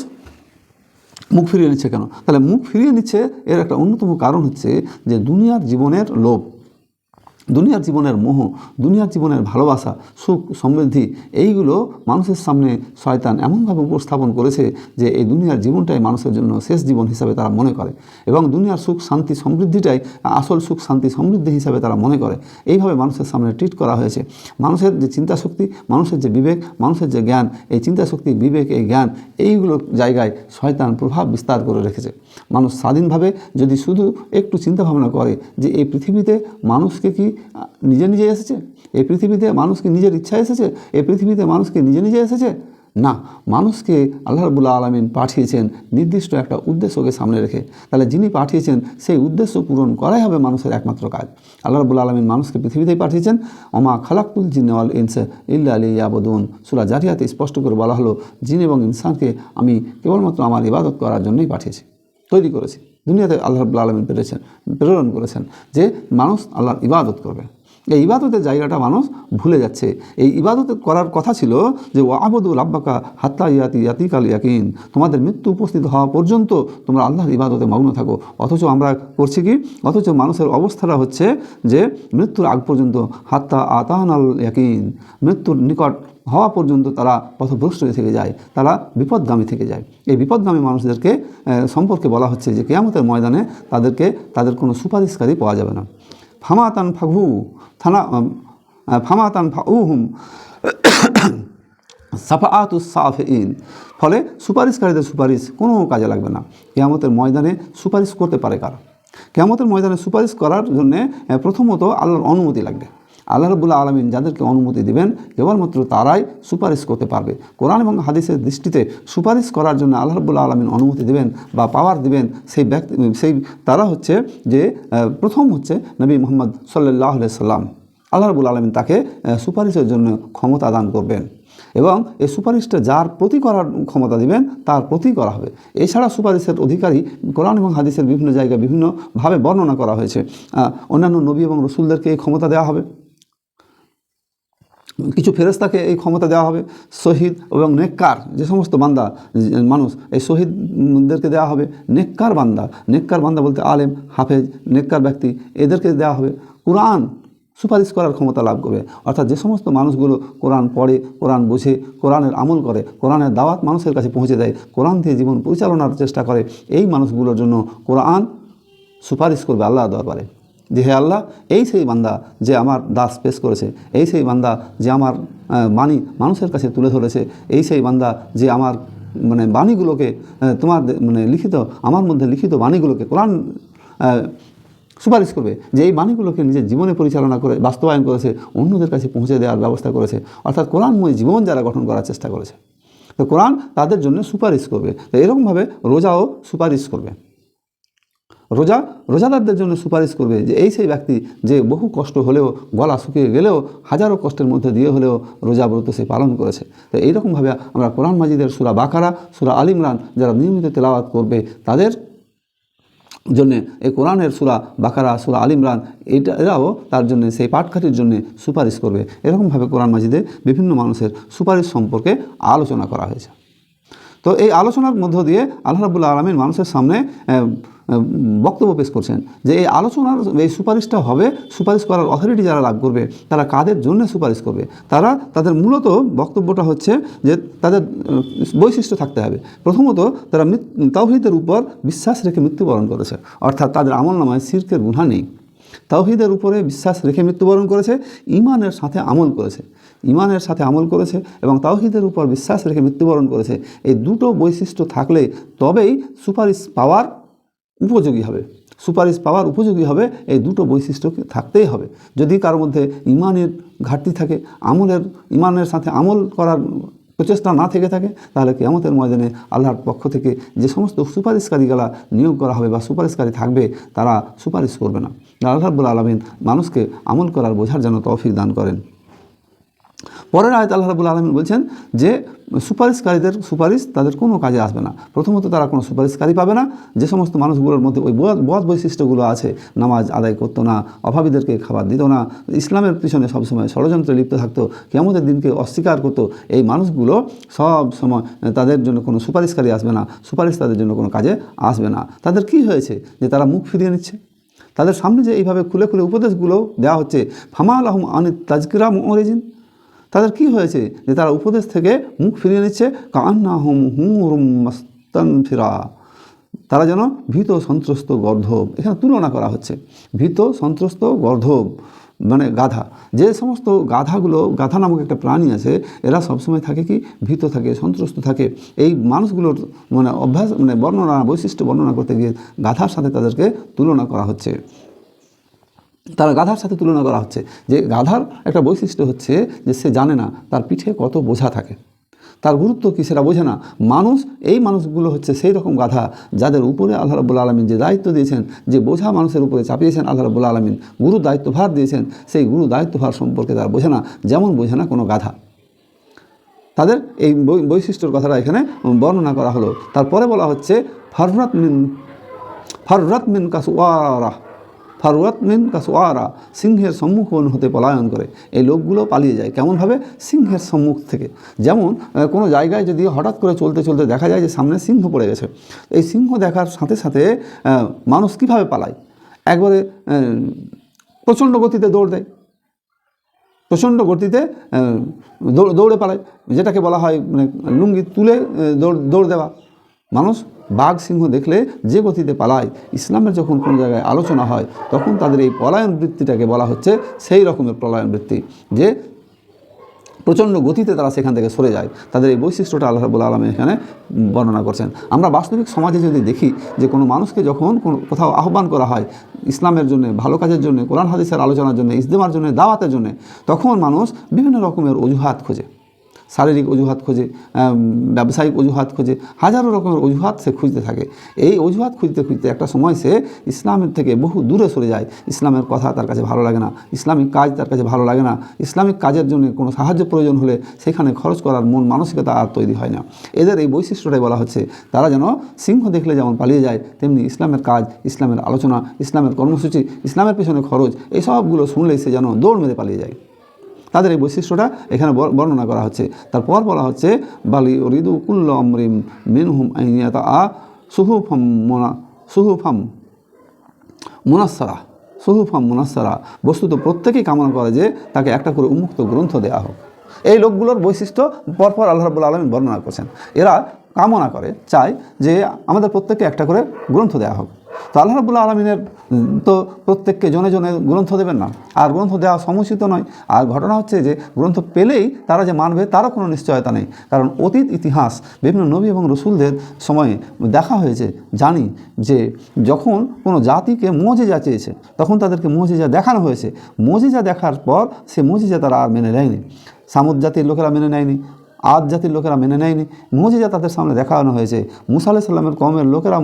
মুখ ফিরিয়ে নিচ্ছে কেন? তাহলে মুখ ফিরিয়ে নিচ্ছে এর একটা অন্যতম কারণ হচ্ছে যে দুনিয়ার জীবনের লোভ, দুনিয়ার জীবনের মোহ, দুনিয়ার জীবনের ভালোবাসা, সুখ সমৃদ্ধি, এইগুলো মানুষের সামনে শয়তান এমনভাবে উপস্থাপন করেছে যে এই দুনিয়ার জীবনটাই মানুষের জন্য শেষ জীবন হিসাবে তারা মনে করে এবং দুনিয়ার সুখ শান্তি সমৃদ্ধিটাই আসল সুখ শান্তি সমৃদ্ধি হিসাবে তারা মনে করে। এইভাবে মানুষের সামনে ট্রিট করা হয়েছে। মানুষের যে চিন্তা শক্তি, মানুষের যে বিবেক, মানুষের যে জ্ঞান, এই চিন্তা শক্তি, বিবেক, এই জ্ঞান, এইগুলো জায়গায় শয়তান প্রভাব বিস্তার করে রেখেছে। মানুষ স্বাধীনভাবে যদি শুধু একটু চিন্তাভাবনা করে যে এই পৃথিবীতে মানুষকে কি নিজে নিজে এসেছে, এই পৃথিবীতে মানুষকে নিজের ইচ্ছা এসেছে, এই পৃথিবীতে মানুষকে নিজে নিজে এসেছে না, মানুষকে আল্লাহ রাব্বুল আলামিন পাঠিয়েছেন নির্দিষ্ট একটা উদ্দেশ্যকে সামনে রেখে। তাহলে যিনি পাঠিয়েছেন সেই উদ্দেশ্য পূরণ করাই হবে মানুষের একমাত্র কাজ। আল্লাহ রাব্বুল আলামিন মানুষকে পৃথিবীতেই পাঠিয়েছেন। ওমা খালাকতুল জিন্না ওয়াল ইনসা ইল্লা লিয়াবুদুন। সূরা জারিয়াতে স্পষ্ট করে বলা হলো, জিন এবং ইনসানকে আমি কেবলমাত্র আমার ইবাদত করার জন্যই পাঠিয়েছি, তৈরি করেছি। দুনিয়াতে আল্লাহ রাব্বুল আলামিন প্রেরণ করেছেন যে মানুষ আল্লাহর ইবাদত করবে। এই ইবাদতের জায়গাটা মানুষ ভুলে যাচ্ছে। এই ইবাদত করার কথা ছিল যে ওয়াবুদু রাব্বাকা হাত্তা ইয়াতিকাল ইয়াকিন, তোমাদের মৃত্যু উপস্থিত হওয়া পর্যন্ত তোমরা আল্লাহর ইবাদতে মগ্ন থাকো। অথচ আমরা করছি কি? অথচ মানুষের অবস্থাটা হচ্ছে যে মৃত্যুর আগ পর্যন্ত হাত্তা আতানাল ইয়াকিন, মৃত্যুর নিকট হওয়া পর্যন্ত তারা পথভ্রষ্ট থেকে যায়, তারা বিপদগামী থেকে যায়। এই বিপদগামী মানুষদেরকে সম্পর্কে বলা হচ্ছে যে কিয়ামতের ময়দানে তাদের কোনো সুপারিশকারী পাওয়া যাবে না। ফামাতান ফাউহুম সাফাআতুস সাফিইন। ফলে সুপারিশকারীদের সুপারিশ কোনো কাজে লাগবে না। কিয়ামতের ময়দানে সুপারিশ করতে পারে কারা? কিয়ামতের ময়দানে সুপারিশ করার জন্য প্রথমত আল্লাহর অনুমতি লাগবে। আল্লাহ রাব্বুল আলামিন যাদেরকে অনুমতি দিবেন কেবলমাত্র তারাই সুপারিশ করতে পারবে। কোরআন এবং হাদিসের দৃষ্টিতে সুপারিশ করার জন্য আল্লাহ রাব্বুল আলামিন অনুমতি দিবেন বা পাওয়ার দিবেন সেই তারা হচ্ছে যে প্রথম হচ্ছে নবী মুহাম্মদ সাল্লাল্লাহু আলাইহি সাল্লাম। আল্লাহ রাব্বুল আলামিন তাকে সুপারিশের জন্য ক্ষমতা দান করবেন এবং এই সুপারিশটা যার প্রতি করার ক্ষমতা দিবেন তার প্রতি করা হবে। এছাড়া সুপারিশের অধিকারী কোরআন এবং হাদিসের বিভিন্ন জায়গায় বিভিন্নভাবে বর্ণনা করা হয়েছে। অন্যান্য নবী এবং রসুলদেরকে এই ক্ষমতা দেওয়া হবে, কিছু ফেরেশতাকে এই ক্ষমতা দেওয়া হবে, শহীদ এবং নেককার যে সমস্ত বান্দা মানুষ, এই শহীদদেরকে দেওয়া হবে। নেককার বান্দা বলতে আলেম, হাফেজ, নেককার ব্যক্তি, এদেরকে দেওয়া হবে। কোরআন সুপারিশ করার ক্ষমতা লাভ করবে। অর্থাৎ যে সমস্ত মানুষগুলো কোরআন পড়ে, কোরআন বোঝে, কোরআনের আমল করে, কোরআনের দাওয়াত মানুষের কাছে পৌঁছে দেয়, কোরআন দিয়ে জীবন পরিচালনার চেষ্টা করে, এই মানুষগুলোর জন্য কোরআন সুপারিশ করবে আল্লাহর দরবারে যে হে আল্লাহ, এই সেই বান্দা যে আমার দাস পেশ করেছে, এই সেই বান্দা যে আমার বাণী মানুষের কাছে তুলে ধরেছে, এই সেই বান্দা যে আমার বাণীগুলোকে তোমার লিখিত, আমার মধ্যে লিখিত বাণীগুলোকে কোরআন সুপারিশ করবে যে এই বাণীগুলোকে নিজের জীবনে পরিচালনা করে বাস্তবায়ন করেছে, অন্যদের কাছে পৌঁছে দেওয়ার ব্যবস্থা করেছে, অর্থাৎ কোরআনময় জীবন যারা গঠন করার চেষ্টা করেছে, তো কোরআন তাদের জন্য সুপারিশ করবে। তো এরকমভাবে রোজাও সুপারিশ করবে। রোজাদারদের জন্য সুপারিশ করবে যে এই সেই ব্যক্তি যে বহু কষ্ট হলেও, গলা শুকিয়ে গেলেও, হাজারো কষ্টের মধ্যে দিয়ে হলেও রোজা ব্রত সে পালন করেছে। তো এইরকমভাবে আমরা কোরআন মাজিদের সূরা বাকারা, সূরা আল ইমরান যারা নিয়মিত তেলাওয়াত করবে তাদের জন্যে এই কোরআনের সূরা বাকারা, সূরা আল ইমরান এরাও তার জন্য সেই পাঠকাঠির জন্য সুপারিশ করবে। এরকমভাবে কোরআন মাজিদে বিভিন্ন মানুষের সুপারিশ সম্পর্কে আলোচনা করা হয়েছে। তো এই আলোচনার মধ্য দিয়ে আল্লাহ রাব্বুল আলামিন মানুষের সামনে বক্তব্য পেশ করছেন যে এই আলোচনার এই সুপারিশটা হবে, সুপারিশ করার অথরিটি যারা লাভ করবে তারা কাদের জন্য সুপারিশ করবে। তাদের মূলত বক্তব্যটা হচ্ছে যে তাদের বৈশিষ্ট্য থাকতে হবে। প্রথমত তারা তাওহীদের উপর বিশ্বাস রেখে মৃত্যুবরণ করেছে, অর্থাৎ তাদের আমলনামায় শিরকের গুনাহ নেই। তাওহীদের উপরে বিশ্বাস রেখে মৃত্যুবরণ করেছে, ইমানের সাথে আমল করেছে এবং তাওহীদের উপর বিশ্বাস রেখে মৃত্যুবরণ করেছে। এই দুটো বৈশিষ্ট্য থাকলে তবেই সুপারিশ পাওয়ার উপযোগী হবে। এই দুটো বৈশিষ্ট্য থাকতেই হবে। যদি কারোর মধ্যে ইমানের ঘাটতি থাকে, ইমানের সাথে আমল করার প্রচেষ্টা না থেকে থাকে, তাহলে কিয়ামতের ময়দানে আল্লাহর পক্ষ থেকে যে সমস্ত সুপারিশকারীগুলা নিয়োগ করা হবে বা সুপারিশকারী থাকবে তারা সুপারিশ করবে না। আল্লাহ রাব্বুল আলামিন মানুষকে আমল করার বোঝার জন্য তৌফিক দান করেন। পরের আয়াতে আল্লাহ রাব্বুল আলামিন বলছেন যে সুপারিশকারীদের সুপারিশ তাদের কোনো কাজে আসবে না। প্রথমত তারা কোনো সুপারিশকারী পাবে না যে সমস্ত মানুষগুলোর মধ্যে ওই বদ বৈশিষ্ট্যগুলো আছে, নামাজ আদায় করতো না, অভাবীদেরকে খাবার দিত না, ইসলামের পিছনে সবসময় ষড়যন্ত্রে লিপ্ত থাকতো, কিয়ামতের দিনকে অস্বীকার করতো, এই মানুষগুলো সব সময় তাদের জন্য কোনো সুপারিশকারী আসবে না, সুপারিশ তাদের জন্য কোনো কাজে আসবে না। তাদের কি হয়েছে যে তারা মুখ ফিরিয়ে নিচ্ছে? তাদের সামনে যে এইভাবে খুলে খুলে উপদেশগুলো দেওয়া হচ্ছে, ফামা লাহুম আনিত তাজকিরা মুরিজিন, তাদের কি হয়েছে যে তারা উপদেশ থেকে মুখ ফিরিয়ে নিচ্ছে? কান্নাহুম হুমুরুম মাস্তানফিরা, তারা যেন ভীত সন্ত্রস্ত গর্ধব। এখানে তুলনা করা হচ্ছে ভীত সন্ত্রস্ত গর্ধব গাধা। যে সমস্ত গাধা নামক একটা প্রাণী আছে, এরা সবসময় থাকে কি ভীত থাকে, সন্ত্রস্ত থাকে। এই মানুষগুলোর অভ্যাস বৈশিষ্ট্য বর্ণনা করতে গিয়ে গাধার সাথে তাদেরকে তুলনা করা হচ্ছে। যে গাধার একটা বৈশিষ্ট্য হচ্ছে যে সে জানে না তার পিঠে কত বোঝা থাকে, তার গুরুত্ব কী সেটা বোঝে না। এই মানুষগুলো হচ্ছে সেই রকম গাধা যাদের উপরে আল্লাহ রাব্বুল আলামিন যে দায়িত্ব দিয়েছেন, যে বোঝা মানুষের উপরে চাপিয়েছেন আল্লাহ রাব্বুল আলামিন, গুরু দায়িত্বভার দিয়েছেন, সেই গুরু দায়িত্বভার সম্পর্কে তারা বোঝে না, যেমন বোঝে না কোনো গাধা। তাদের এই বৈশিষ্ট্যর কথাটা এখানে বর্ণনা করা হলো। তারপরে বলা হচ্ছে ফাররাত মিন কাসওয়ারা, সিংহের সম্মুখীন হতে পলায়ন করে। এই লোকগুলো পালিয়ে যায় কেমনভাবে? সিংহের সম্মুখ থেকে। যেমন কোনো জায়গায় যদি হঠাৎ করে চলতে চলতে দেখা যায় যে সামনে সিংহ পড়ে গেছে, এই সিংহ দেখার সাথে সাথে মানুষ কীভাবে পালায়? একবারে প্রচণ্ড গতিতে দৌড় দেয়, দৌড়ে পালায়, যেটাকে বলা হয় লুঙ্গি তুলে দৌড় দেওয়া। মানুষ বাঘ সিংহ দেখলে যে গতিতে পালায়, ইসলামের যখন কোনো জায়গায় আলোচনা হয় তখন তাদের এই পলায়ন বৃত্তিটাকে বলা হচ্ছে সেই রকমের পলায়ন বৃত্তি, যে প্রচণ্ড গতিতে তারা সেখান থেকে সরে যায়। তাদের এই বৈশিষ্ট্যটা আল্লাহ রাব্বুল আলামিন এখানে বর্ণনা করছেন। আমরা বাস্তবিক সমাজে যদি দেখি যে কোনো মানুষকে যখন কোথাও আহ্বান করা হয় ইসলামের জন্য, ভালো কাজের জন্য, কোরআন হাদিসের আলোচনার জন্য, ইজতেমার জন্য, দাওয়াতের জন্য, তখন মানুষ বিভিন্ন রকমের অজুহাত খোঁজে, শারীরিক অজুহাত খোঁজে, ব্যবসায়িক অজুহাত খোঁজে, হাজারো রকমের অজুহাত সে খুঁজতে থাকে। এই অজুহাত খুঁজতে খুঁজতে একটা সময় সে ইসলামের থেকে বহু দূরে সরে যায়। ইসলামের কথা তার কাছে ভালো লাগে না, ইসলামিক কাজ তার কাছে ভালো লাগে না, ইসলামিক কাজের জন্য কোনো সাহায্য প্রয়োজন হলে সেখানে খরচ করার মন মানসিকতা আর তৈরি হয় না। এদের এই বৈশিষ্ট্যটাই বলা হচ্ছে, তারা যেন সিংহ দেখলে যেমন পালিয়ে যায়, তেমনি ইসলামের কাজ, ইসলামের আলোচনা, ইসলামের কর্মসূচি, ইসলামের পেছনে খরচ, এই সবগুলো শুনলেই সে যেন দৌড় মেরে পালিয়ে যায়। তাদের এই বৈশিষ্ট্যটা এখানে বর্ণনা করা হচ্ছে। তারপর বলা হচ্ছে বালি উরিদু কুল্লু আমরিন মিনহুম আন ইয়াতা সুহুফাম মুনাসসারা, সুহুফাম মুনাসসারা, বস্তুত প্রত্যেকেই কামনা করে যে তাকে একটা করে উন্মুক্ত গ্রন্থ দেওয়া হোক। এই লোকগুলোর বৈশিষ্ট্য পরপর আল্লাহ রাব্বুল আলামিন বর্ণনা করছেন। এরা কামনা করে, চায় যে আমাদের প্রত্যেককে একটা করে গ্রন্থ দেওয়া হোক। তো আল্লাহ রাব্বুল আলামিনের তো প্রত্যেককে জনে জনে গ্রন্থ দেবেন না, আর গ্রন্থ দেওয়া সমুচিত নয়। আর ঘটনা হচ্ছে যে গ্রন্থ পেলেই তারা যে মানবে তারও কোনো নিশ্চয়তা নেই, কারণ অতীত ইতিহাস বিভিন্ন নবী এবং রসুলদের সময়ে দেখা হয়েছে, জানি যে যখন কোনো জাতিকে মুজিজা চেয়েছে তখন তাদেরকে মুজিজা দেখানো হয়েছে, মুজিজা দেখার পর সে মুজিজা তারা আর মেনে নেয়নি। সামুদ জাতির লোকেরা মেনে নেয়নি, আদ জাতির লোকেরা মেনে নেয়নি, মুজিজা তাদের সামনে দেখানো হয়েছে। মুসা আলাইহিস সালামের কওমের লোকেরা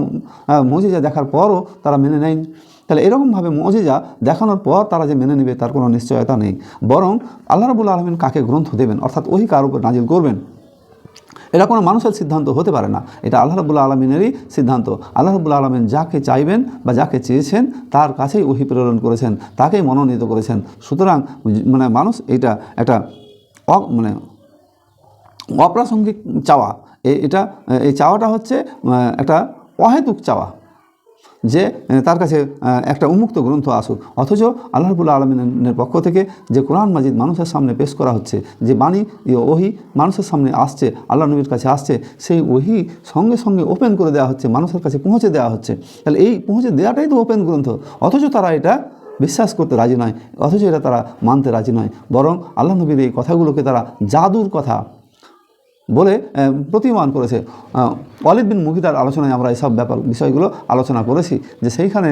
মুজিজা দেখার পরও তারা মেনে নেয়নি। তাহলে এরকমভাবে মুজিজা দেখানোর পর তারা যে মেনে নেবে তার কোনো নিশ্চয়তা নেই। বরং আল্লাহ রাব্বুল আলামিন কাকে গ্রন্থ দেবেন, অর্থাৎ ওহী কার উপর নাজিল করবেন, এটা কোনো মানুষের সিদ্ধান্ত হতে পারে না, এটা আল্লাহ রাব্বুল আলামিনেরই সিদ্ধান্ত। আল্লাহ রাব্বুল আলামিন যাকে চাইবেন বা যাকে চেয়েছেন তার কাছেই ওহী প্রেরণ করেছেন, তাকেই মনোনীত করেছেন। সুতরাং মানুষ এটা একটা অপ্রাসঙ্গিক চাওয়া, এই চাওয়াটা হচ্ছে একটা অহেতুক চাওয়া যে তার কাছে একটা উন্মুক্ত গ্রন্থ আসুক। অথচ আল্লাহ রাব্বুল আলামিনের পক্ষ থেকে যে কোরআন মাজিদ মানুষের সামনে পেশ করা হচ্ছে, যে বাণী ওহী মানুষের সামনে আসছে, আল্লাহ নবীর কাছে আসছে, সেই ওহী সঙ্গে সঙ্গে ওপেন করে দেওয়া হচ্ছে, মানুষের কাছে পৌঁছে দেওয়া হচ্ছে। তাহলে এই পৌঁছে দেওয়াটাই তো ওপেন গ্রন্থ, অথচ তারা এটা বিশ্বাস করতে রাজি নয়, অথচ এটা তারা মানতে রাজি নয়। বরং আল্লাহ নবীর এই কথাগুলোকে তারা জাদুর কথা বলে প্রতিমান করেছে। ওয়ালিদ বিন মুগীরার আলোচনায় আমরা এইসব বিষয়গুলো আলোচনা করেছি, যে সেইখানে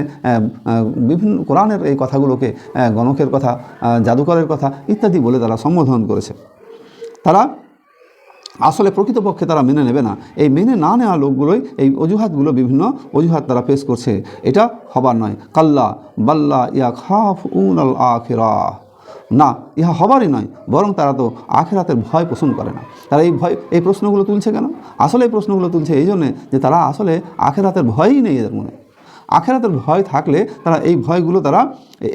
বিভিন্ন কোরআনের এই কথাগুলোকে গণকের কথা, জাদুকরের কথা ইত্যাদি বলে তারা সম্বোধন করেছে। তারা আসলে প্রকৃতপক্ষে তারা মেনে নেবে না। এই মেনে না নেওয়া লোকগুলোই এই অজুহাতগুলো, বিভিন্ন অজুহাত তারা পেশ করছে। এটা হবার নয়। কাল্লা বাল্লা ইয়া খাফুন আল আখিরা, না, ইহা হবারই নয়, বরং তারা তো আখিরাতের ভয় পোষণ করে না। তারা এই প্রশ্নগুলো তুলছে কেন? আসলে এই প্রশ্নগুলো তুলছে এই জন্যে যে তারা আসলে আখিরাতের ভয়ই নেই এদের মনে। আখিরাতের ভয় থাকলে তারা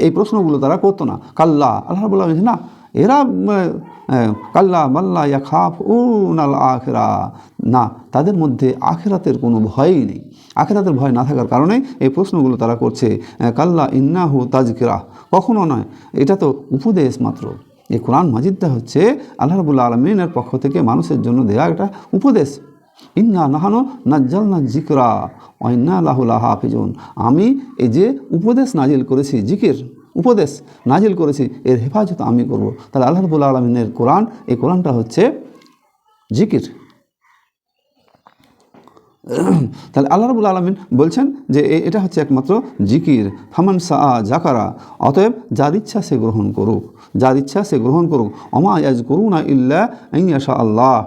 এই প্রশ্নগুলো তারা করতো না। কাল্লা, আল্লাহ রাব্বুল আলামিন না, এরা কাল্লা মাল্লা ইয়া খাফুন আল আখিরা, না, তাদের মধ্যে আখিরাতের কোনো ভয়ই নেই। আখিরাতের ভয় না থাকার কারণে এই প্রশ্নগুলো তারা করছে। কাল্লা ইন্নাহু তাজকিরা, কখনো নয়, এটা তো উপদেশ মাত্র। এই কোরআন মাজিদটা হচ্ছে আল্লাহ রাব্বুল আলামিনের পক্ষ থেকে মানুষের জন্য দেয়া একটা উপদেশ। ইন্না নাহানু নাজ্জালনা যিকরা ওয়া ইন্না লাহু লাহাফিজুন, আমি এই যে উপদেশ নাজিল করেছি, জিকির উপদেশ নাজিল করেছি, এর হেফাজত আমি করব। তাহলে আল্লাহ রাব্বুল আলামিনের কোরআন, এই কোরআনটা হচ্ছে জিকির। তাহলে আল্লাহ রাব্বুল আলামিন বলছেন যে এটা হচ্ছে একমাত্র জিকির। ফামান সাআ জাকারা, অতএব যার ইচ্ছা সে গ্রহণ করুক, যার ইচ্ছা সে গ্রহণ করুক। অমা ইয়াজকুরুনা ইল্লা আন ইয়াশা আল্লাহ,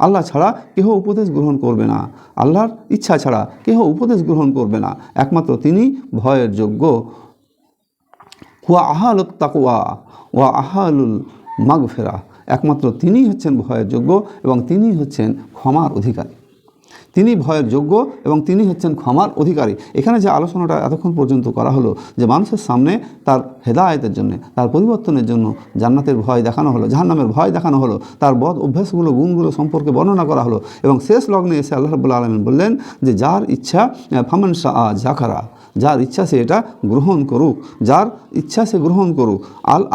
আল্লাহ ছাড়া কেহ উপদেশ গ্রহণ করবে না, আল্লাহর ইচ্ছা ছাড়া কেহ উপদেশ গ্রহণ করবে না, একমাত্র তিনি ভয়ের যোগ্য। হুয়া আহালুত তাকওয়া ওয়া আহালুল মাগফিরা, একমাত্র তিনিই হচ্ছেন ভয়ের যোগ্য এবং তিনিই হচ্ছেন ক্ষমার অধিকারী। তিনি ভয়ের যোগ্য এবং তিনি হচ্ছেন ক্ষমার অধিকারী। এখানে যে আলোচনাটা এতক্ষণ পর্যন্ত করা হলো, যে মানুষের সামনে তার হেদায়েতের জন্য, তার পরিবর্তনের জন্য জান্নাতের ভয় দেখানো হলো, জাহান্নামের ভয় দেখানো হলো, তার বদ অভ্যাসগুলো, গুণগুলো সম্পর্কে বর্ণনা করা হলো, এবং শেষ লগ্নে এসে আল্লাহ রাব্বুল আলামিন বললেন যে যার ইচ্ছা ফামান শাআ জাকারা, যার ইচ্ছা সে এটা গ্রহণ করুক, যার ইচ্ছা সে গ্রহণ করুক।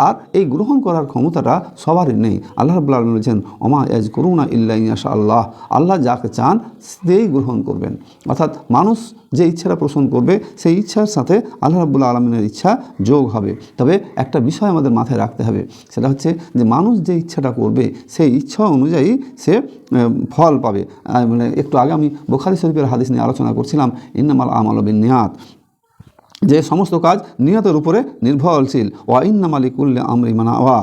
আর এই গ্রহণ করার ক্ষমতাটা সবারই নেই। আল্লাহ রাব্বুল আলামিন বলছেন ওমা ইয়াজকুরুনা ইল্লা ইনশা আল্লাহ, আল্লাহ যাকে চান সেই গ্রহণ করবেন। অর্থাৎ মানুষ যে ইচ্ছাটা পোষণ করবে সেই ইচ্ছার সাথে আল্লাহ রাব্বুল আলামিনের ইচ্ছা যোগ হবে। তবে একটা বিষয় আমাদের মাথায় রাখতে হবে, সেটা হচ্ছে যে মানুষ যে ইচ্ছাটা করবে সেই ইচ্ছা অনুযায়ী সে ফল পাবে। একটু আগে আমি বুখারী শরীফের হাদিস নিয়ে আলোচনা করছিলাম, ইন্নামাল আমালু বিন্নিয়াত, যে সমস্ত কাজ নিয়তের উপরে নির্ভরশীল। ওয়া ইন্নামা লিকুল্লি আমরি মান নাওয়া,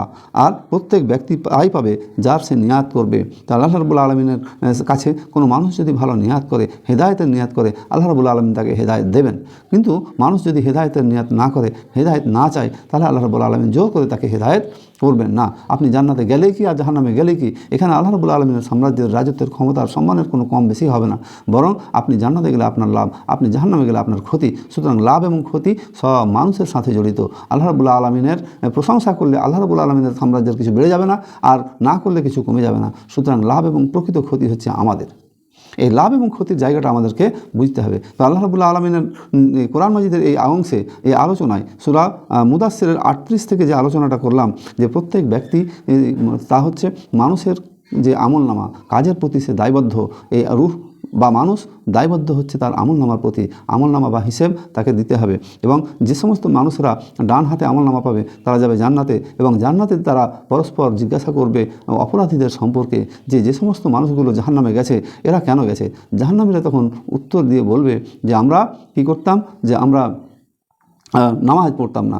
আর প্রত্যেক ব্যক্তি আয় পাবে যার সে নিয়াত করবে। তা আল্লাহ রাব্বুল আলামিনের কাছে কোনো মানুষ যদি ভালো নিয়াত করে, হেদায়েতের নিয়াত করে, আল্লাহ রাব্বুল আলামিন তাকে হেদায়েত দেবেন। কিন্তু মানুষ যদি হেদায়েতের নিয়াত না করে, হেদায়েত না চায়, তাহলে আল্লাহ রাব্বুল আলামিন জোর করে তাকে হেদায়েত করবেন না। আপনি জান্নাতে গেলেই কি আর জাহান্নামে গেলেই কি, এখানে আল্লাহ রাব্বুল আলামিনের সাম্রাজ্যের, রাজত্বের, ক্ষমতার, সম্মানের কোনো কম বেশি হবে না। বরং আপনি জান্নাতে গেলে আপনার লাভ, আপনি জাহান্নামে গেলে আপনার ক্ষতি। সুতরাং লাভ এবং ক্ষতি সব মানুষের সাথে জড়িত। আল্লাহ রাব্বুল আলামিনের প্রশংসা করলে আল্লাহ রাব্বুল আলামিনের সাম্রাজ্যের কিছু বেড়ে যাবে না, আর না করলে কিছু কমে যাবে না। সুতরাং লাভ এবং প্রকৃত ক্ষতি হচ্ছে আমাদের। এই লাভ এবং ক্ষতির জায়গাটা আমাদেরকে বুঝতে হবে। তো আল্লাহ রাব্বুল আলামিনের কোরআন মাজিদের এই অংশে, এই আলোচনায় সূরা মুদাসসিরের 38 থেকে যে আলোচনাটা করলাম, যে প্রত্যেক ব্যক্তি তা হচ্ছে মানুষের যে আমলনামা, কাজের প্রতি সে দায়বদ্ধ। এই রূহ বা মানুষ দায়বদ্ধ হচ্ছে তার আমলনামার প্রতি, আমলনামা বা হিসেব তাকে দিতে হবে। এবং যে সমস্ত মানুষরা ডান হাতে আমলনামা পাবে তারা যাবে জান্নাতে, এবং জান্নাতে তারা পরস্পর জিজ্ঞাসা করবে অপরাধীদের সম্পর্কে, যে সমস্ত মানুষগুলো জাহান্নামে গেছে এরা কেন গেছে। জাহান্নামীরা তখন উত্তর দিয়ে বলবে যে আমরা কী করতাম, যে আমরা নামাজ পড়তাম না,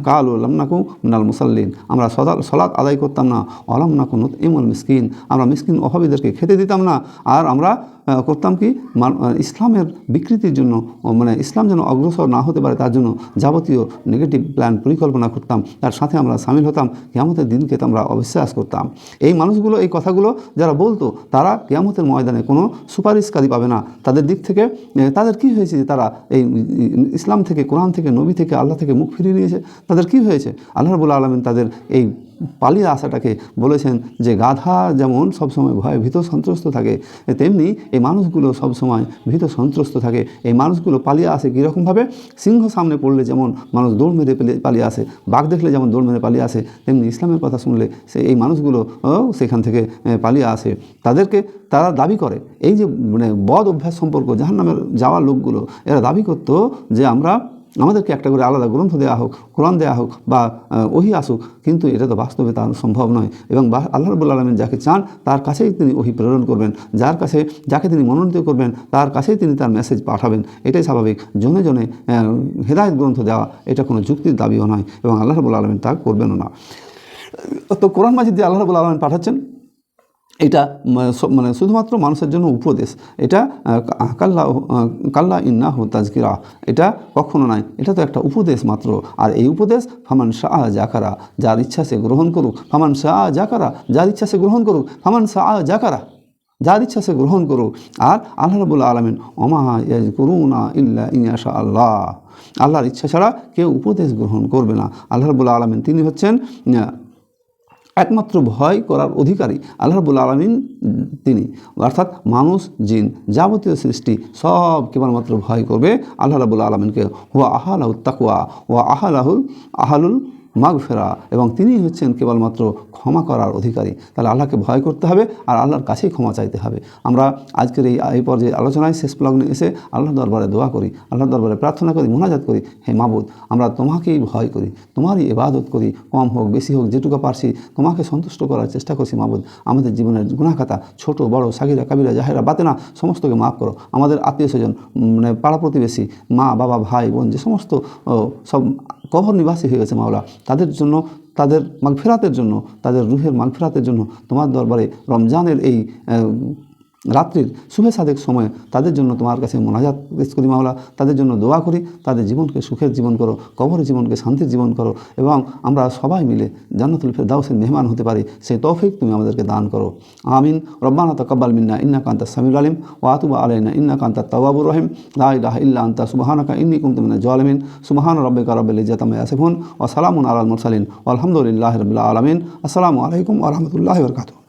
কাল লাম নাকু মিনাল মুসাল্লিন, আমরা সলাৎ আদায় করতাম না, অলাম নাকু নুতইমুল মিসকিন, আমরা মিসকিন অভাবীদেরকে খেতে দিতাম না, আর আমরা করতাম কি ইসলামের বিকৃতির জন্য, মানে ইসলাম যেন অগ্রসর না হতে পারে তার জন্য যাবতীয় নেগেটিভ প্ল্যান পরিকল্পনা করতাম, তার সাথে আমরা সামিল হতাম, কিয়ামতের দিনকে আমরা অবিশ্বাস করতাম। এই মানুষগুলো এই কথাগুলো যারা বলতো তারা কিয়ামতের ময়দানে কোনো সুপারিশকারী পাবে না। তাদের দিক থেকে তাদের কি হয়েছে যে তারা এই ইসলাম থেকে, কোরআন থেকে, নবী থেকে, আল্লাহ থেকে মুখ ফিরিয়ে নিয়েছে, তাদের কি হয়েছে? আল্লাহ রাব্বুল আলামিন তাদের এই পালিয়ে আসাটাকে বলেছেন যে গাধা যেমন সবসময় ভয়ে ভীত সন্ত্রস্ত থাকে, তেমনি এই মানুষগুলো সবসময় ভীত সন্ত্রস্ত থাকে। এই মানুষগুলো পালিয়ে আসে কীরকমভাবে? সিংহ সামনে পড়লে যেমন মানুষ দৌড় মেরে পালিয়ে আসে, বাঘ দেখলে যেমন দৌড় মেরে পালিয়ে আসে, তেমনি ইসলামের কথা শুনলে এই মানুষগুলো সেখান থেকে পালিয়ে আসে। তারা দাবি করে এই যে মানে বদ অভ্যাস সম্পর্ক, জাহান্নামে যাওয়ার লোকগুলো এরা দাবি করতো যে আমাদেরকে একটা করে আলাদা গ্রন্থ দেওয়া হোক, কোরআন দেওয়া হোক বা ওহী আসুক, কিন্তু এটা তো বাস্তবে তা সম্ভব নয়। এবং আল্লাহ রাব্বুল আলামিন যাকে চান তার কাছেই তিনি ওহী প্রেরণ করবেন, যাকে তিনি মনোনীত করবেন তার কাছেই তিনি তার মেসেজ পাঠাবেন। এটাই স্বাভাবিক। জনে জনে হেদায়েত গ্রন্থ দেওয়া এটা কোনো যুক্তির দাবিও নয়, এবং আল্লাহ রাব্বুল আলামিন তা করবেনও না। তো কোরআন মাজিদ দিয়ে আল্লাহ রাব্বুল আলামিন পাঠাচ্ছেন, এটা মানে শুধুমাত্র মানুষের জন্য উপদেশ। এটা কাল্লা ইন্নাহু তাজকিরা, এটা কখনো নয়, এটা তো একটা উপদেশ মাত্র। আর এই উপদেশ ফামান শাহ জাকারা, যার ইচ্ছা সে গ্রহণ করুক, ফামান শাহ জাকারা, যার ইচ্ছা সে গ্রহণ করুক, ফামান শাহ জাকারা, যার ইচ্ছা সে গ্রহণ করুক। আর আল্লাহ রাব্বুল আলামিন ওমা ইয়াজকুরুনা ইল্লা ইনশা আল্লাহ, আল্লাহর ইচ্ছা ছাড়া কেউ উপদেশ গ্রহণ করবে না। আল্লাহ রাব্বুল আলামিন তিনি হচ্ছেন একমাত্র ভয় করার অধিকারী। আল্লাহ রাব্বুল আলামিন তিনি, অর্থাৎ মানুষ জিন যাবতীয় সৃষ্টি সব কেবলমাত্র ভয় করবে আল্লাহ রাব্বুল আলামিনকে। হুয়া আহালাহুত তাকওয়া ওয়া আহালুল মাগফিরা, এবং তিনি হচ্ছেন কেবলমাত্র ক্ষমা করার অধিকারী। তাহলে আল্লাহকে ভয় করতে হবে আর আল্লাহর কাছেই ক্ষমা চাইতে হবে। আমরা আজকের এই পর্যায়ে আলোচনায় শেষ লগ্নে এসে আল্লাহর দরবারে দোয়া করি, আল্লাহর দরবারে প্রার্থনা করি, মুনাজাত করি, হে মাবুদ, আমরা তোমাকেই ভয় করি, তোমারই ইবাদত করি, কম হোক বেশি হোক যেটুকু পারছি তোমাকে সন্তুষ্ট করার চেষ্টা করছি। মাবুদ, আমাদের জীবনের গুনাহ খাতা ছোট বড়, সাগিরা কাবিরা জাহেরা বাতেনা সমস্তকে মাফ করো। আমাদের আত্মীয় স্বজন, মানে পাড়া প্রতিবেশী, মা বাবা ভাই বোন যে সমস্ত সব কবর নিবাসী হয়ে গেছে মাওলা, তাদের জন্য, তাদের মাগফিরাতের জন্য, তাদের রুহের মাগফিরাতের জন্য তোমার দরবারে রমজানের এই রাত্রির শুভে সাদেক সময়ে তাদের জন্য তোমার কাছে মোনাজাত পেশ করি মাওলা, তাদের জন্য দোয়া করি, তাদের জীবনকে সুখের জীবন করো, কবরের জীবনকে শান্তির জীবন করো, এবং আমরা সবাই মিলে জান্নাতুল ফেরদাউসের মেহমান হতে পারি সেই তৌফিক তুমি আমাদেরকে দান করো। আমিন। রব্বানা তাকাব্বাল মিন্না ইন্নাকা আনতাস সামিউল আলিম ওয়া আতুব আলাইনা ইন্নাকা আনতাত তাওয়াবুর রহিম। লা ইলাহা ইল্লা আনতা সুবহানাকা ইন্নী কুনতু মিনাজ জালিমিন। সুবহান রাব্বিকা রাব্বিল ইজ্জাতি আম্মা ইয়াসিফুন ওয়া সালামুন আলাল মুরসালিন ওয়া আলহামদুলিল্লাহি রাব্বিল আলামিন। আসসালামু আলাইকুম ওয়া রাহমাতুল্লাহি ওয়া বারাকাতুহু।